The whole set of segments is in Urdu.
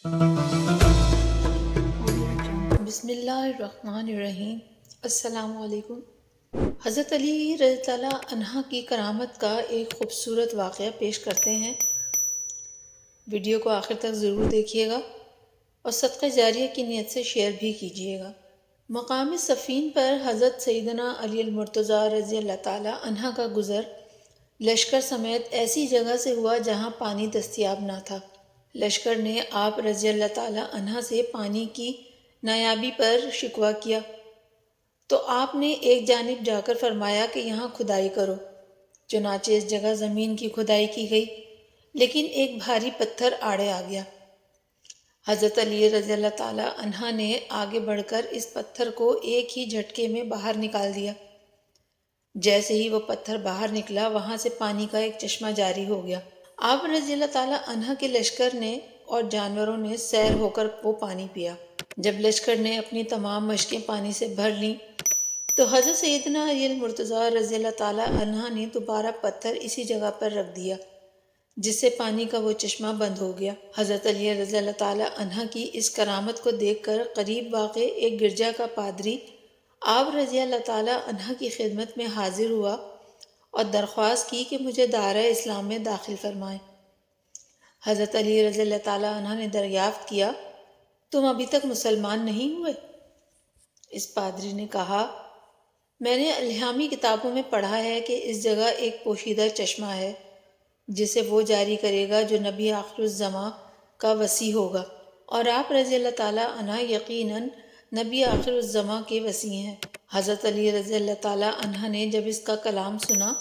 بسم اللہ الرحمن الرحیم۔ السلام علیکم۔ حضرت علی رضی اللہ عنہ کی کرامت کا ایک خوبصورت واقعہ پیش کرتے ہیں۔ ویڈیو کو آخر تک ضرور دیکھیے گا اور صدقہ جاریہ کی نیت سے شیئر بھی کیجیے گا۔ مقام صفین پر حضرت سیدنا علی المرتضیٰ رضی اللہ تعالیٰ عنہ کا گزر لشکر سمیت ایسی جگہ سے ہوا جہاں پانی دستیاب نہ تھا۔ لشکر نے آپ رضی اللہ تعالیٰ عنہ سے پانی کی نایابی پر شکوہ کیا تو آپ نے ایک جانب جا کر فرمایا کہ یہاں کھدائی کرو۔ چنانچہ اس جگہ زمین کی کھدائی کی گئی، لیکن ایک بھاری پتھر آڑے آ گیا۔ حضرت علی رضی اللہ تعالیٰ عنہ نے آگے بڑھ کر اس پتھر کو ایک ہی جھٹکے میں باہر نکال دیا۔ جیسے ہی وہ پتھر باہر نکلا، وہاں سے پانی کا ایک چشمہ جاری ہو گیا۔ آپ رضی اللہ تعالیٰ عنہ کے لشکر نے اور جانوروں نے سیر ہو کر وہ پانی پیا۔ جب لشکر نے اپنی تمام مشقیں پانی سے بھر لیں تو حضرت سیدنا علی المرتضیٰ رضی اللہ تعالیٰ عنہ نے دوبارہ پتھر اسی جگہ پر رکھ دیا، جس سے پانی کا وہ چشمہ بند ہو گیا۔ حضرت علی رضی اللہ تعالیٰ عنہ کی اس کرامت کو دیکھ کر قریب واقع ایک گرجا کا پادری آپ رضی اللہ تعالیٰ عنہ کی خدمت میں حاضر ہوا اور درخواست کی کہ مجھے دائرہ اسلام میں داخل فرمائیں۔ حضرت علی رضی اللہ تعالیٰ عنہ نے دریافت کیا، تم ابھی تک مسلمان نہیں ہوئے؟ اس پادری نے کہا، میں نے الہامی کتابوں میں پڑھا ہے کہ اس جگہ ایک پوشیدہ چشمہ ہے جسے وہ جاری کرے گا جو نبی آخر الزماں کا وصی ہوگا، اور آپ رضی اللہ تعالیٰ عنہ یقیناً نبی آخر الزماں کے وصی ہیں۔ حضرت علی رضی اللہ تعالیٰ عنہ نے جب اس کا کلام سنا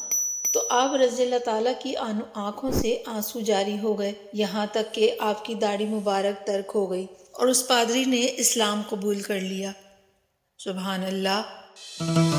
تو آپ رضی اللہ تعالیٰ کی آنکھوں سے آنسو جاری ہو گئے، یہاں تک کہ آپ کی داڑھی مبارک ترک ہو گئی اور اس پادری نے اسلام قبول کر لیا۔ سبحان اللہ۔